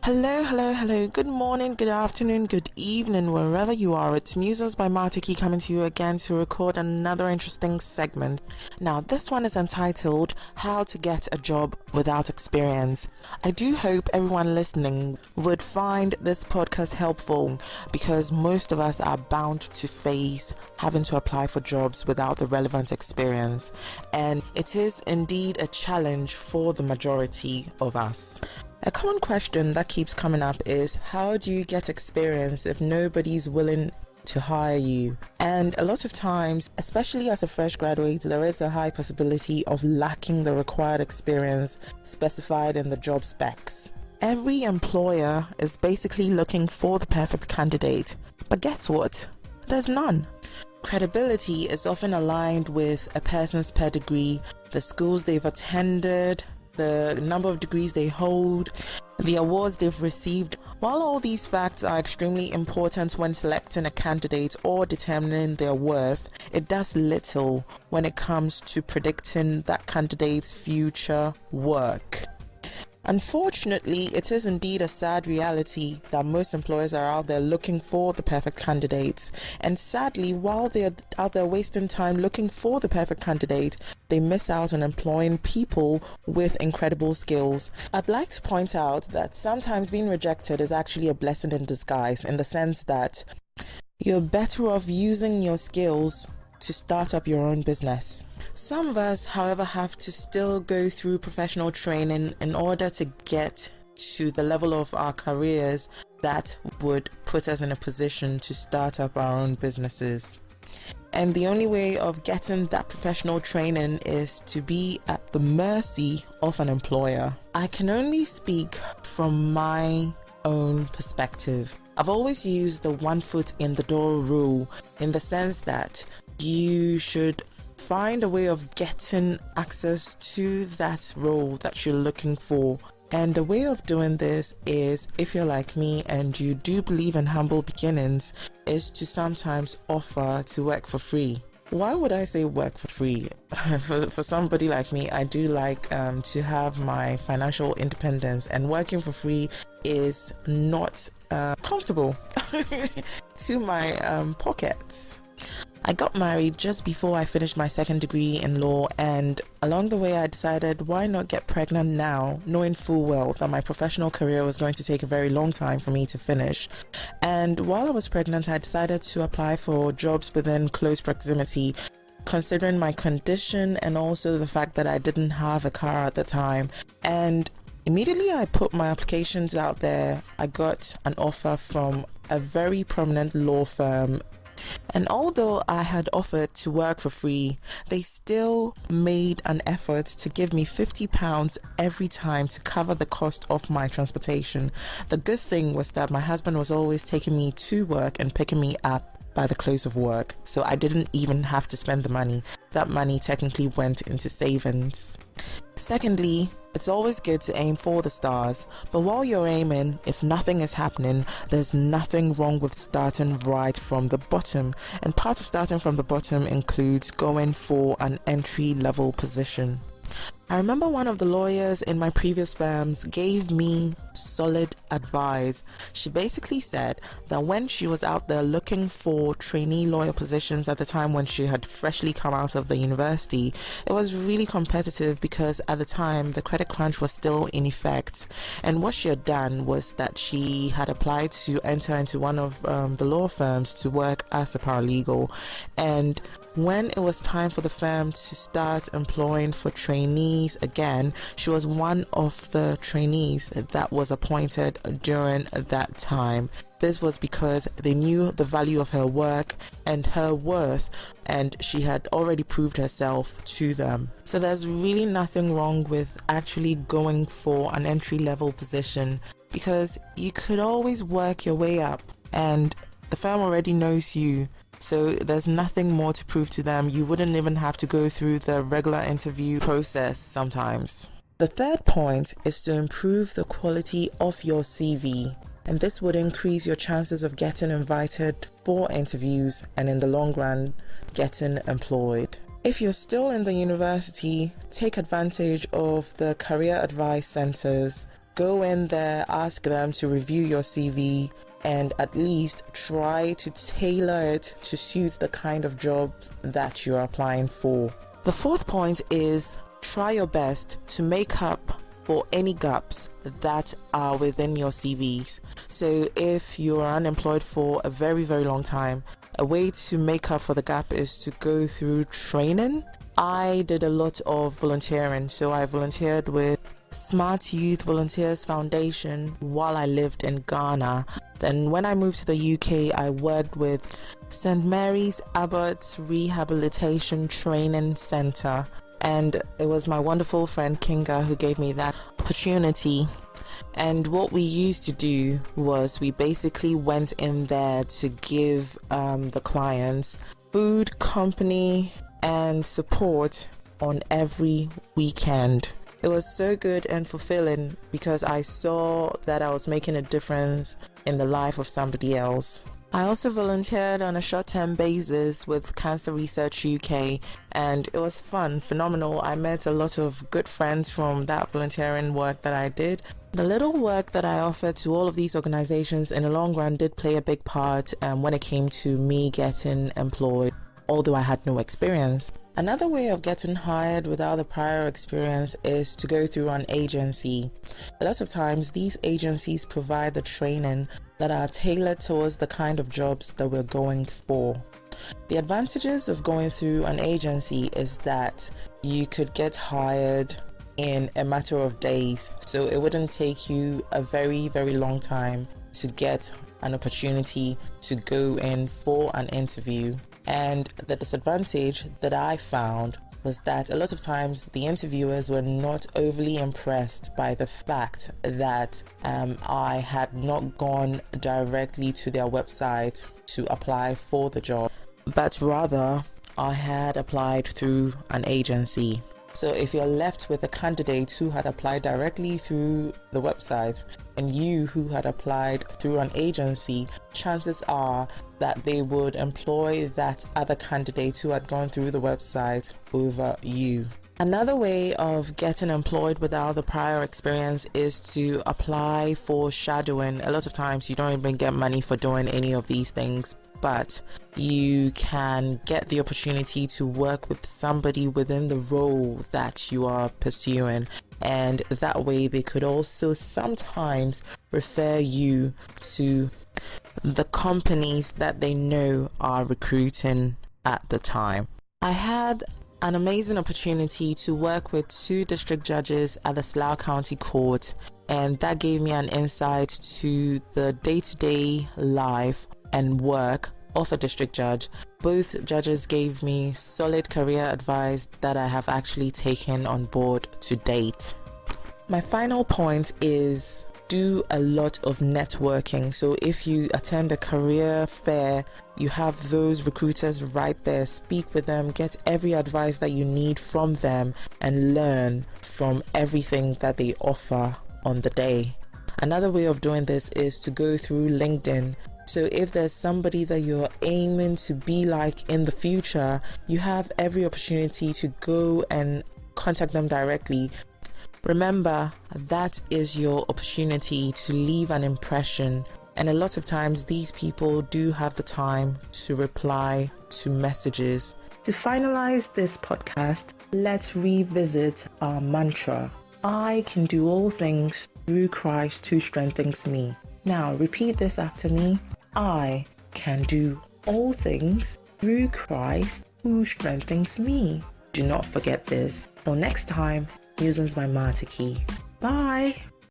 Hello, hello, hello. Good morning, good afternoon, good evening, wherever you are. It's Muses by Martiki coming to you again to record another interesting segment. Now, this one is entitled How to Get a Job Without Experience. I do hope everyone listening would find this podcast helpful because most of us are bound to face having to apply for jobs without the relevant experience. And it is indeed a challenge for the majority of us. A common question that keeps coming up is, how do you get experience if nobody's willing to hire you? And a lot of times, especially as a fresh graduate, there is a high possibility of lacking the required experience specified in the job specs. Every employer is basically looking for the perfect candidate, but guess what? There's none. Credibility is often aligned with a person's pedigree, the schools they've attended, the number of degrees they hold, the awards they've received. While all these facts are extremely important when selecting a candidate or determining their worth, it does little when it comes to predicting that candidate's future work. Unfortunately, it is indeed a sad reality that most employers are out there looking for the perfect candidates. And sadly, while they're out there wasting time looking for the perfect candidate, they miss out on employing people with incredible skills. I'd like to point out that sometimes being rejected is actually a blessing in disguise, in the sense that you're better off using your skills to start up your own business. Some of us, however, have to still go through professional training in order to get to the level of our careers that would put us in a position to start up our own businesses. And the only way of getting that professional training is to be at the mercy of an employer. I can only speak from my own perspective. I've always used the one foot in the door rule, in the sense that you should find a way of getting access to that role that you're looking for. And the way of doing this is, if you're like me and you do believe in humble beginnings, is to sometimes offer to work for free. Why would I say work for free? For somebody like me, I do like to have my financial independence, and working for free is not comfortable to my pockets. I got married just before I finished my second degree in law, and along the way I decided, why not get pregnant now, knowing full well that my professional career was going to take a very long time for me to finish. And while I was pregnant, I decided to apply for jobs within close proximity, considering my condition and also the fact that I didn't have a car at the time. And immediately I put my applications out there. I got an offer from a very prominent law firm. And although I had offered to work for free, they still made an effort to give me £50 every time to cover the cost of my transportation. The good thing was that my husband was always taking me to work and picking me up by the close of work, so I didn't even have to spend the money. That money technically went into savings. Secondly, it's always good to aim for the stars, but while you're aiming, if nothing is happening, there's nothing wrong with starting right from the bottom. And part of starting from the bottom includes going for an entry-level position. I remember one of the lawyers in my previous firms gave me solid advice. She basically said that when she was out there looking for trainee lawyer positions at the time when she had freshly come out of the university, it was really competitive because at the time the credit crunch was still in effect. And what she had done was that she had applied to enter into one of the law firms to work as a paralegal. And when it was time for the firm to start employing for trainees again, she was one of the trainees that was appointed during that time. This was because they knew the value of her work and her worth, and she had already proved herself to them. So there's really nothing wrong with actually going for an entry-level position, because you could always work your way up, and the firm already knows you. So there's nothing more to prove to them. You wouldn't even have to go through the regular interview process sometimes. The third point is to improve the quality of your CV, and this would increase your chances of getting invited for interviews and in the long run getting employed. If you're still in the university, take advantage of the career advice centers go in there, ask them to review your CV, and at least try to tailor it to suit the kind of jobs that you're applying for. The fourth point is try your best to make up for any gaps that are within your CVs. So if you are unemployed for a very, very long time, a way to make up for the gap is to go through training. I did a lot of volunteering, so I volunteered with Smart Youth Volunteers Foundation while I lived in Ghana. Then when I moved to the UK, I worked with St. Mary's Abbott Rehabilitation Training Center, and it was my wonderful friend Kinga who gave me that opportunity. And what we used to do was we basically went in there to give the clients food, company, and support on every weekend. It was so good and fulfilling because I saw that I was making a difference in the life of somebody else. I also volunteered on a short-term basis with Cancer Research UK, and it was fun, phenomenal. I met a lot of good friends from that volunteering work that I did. The little work that I offered to all of these organizations in the long run did play a big part when it came to me getting employed, although I had no experience. Another way of getting hired without the prior experience is to go through an agency. A lot of times these agencies provide the training that are tailored towards the kind of jobs that we're going for. The advantages of going through an agency is that you could get hired in a matter of days, so it wouldn't take you a very, very long time to get an opportunity to go in for an interview. And the disadvantage that I found was that a lot of times the interviewers were not overly impressed by the fact that I had not gone directly to their website to apply for the job, but rather I had applied through an agency. So if you're left with a candidate who had applied directly through the website and you who had applied through an agency, chances are that they would employ that other candidate who had gone through the website over you. Another way of getting employed without the prior experience is to apply for shadowing. A lot of times you don't even get money for doing any of these things, but you can get the opportunity to work with somebody within the role that you are pursuing, and that way they could also sometimes refer you to the companies that they know are recruiting at the time. I had an amazing opportunity to work with 2 district judges at the Slough County Court, and that gave me an insight to the day-to-day life and work of a district judge. Both judges gave me solid career advice that I have actually taken on board to date. My final point is do a lot of networking. So if you attend a career fair, you have those recruiters right there. Speak with them, get every advice that you need from them, and learn from everything that they offer on the day. Another way of doing this is to go through LinkedIn. So if there's somebody that you're aiming to be like in the future, you have every opportunity to go and contact them directly. Remember, that is your opportunity to leave an impression, and a lot of times these people do have the time to reply to messages. To finalize this podcast, let's revisit our mantra. I can do all things through Christ who strengthens me. Now repeat this after me. I can do all things through Christ who strengthens me. Do not forget this. Till next time, Musings by Martiki. Bye!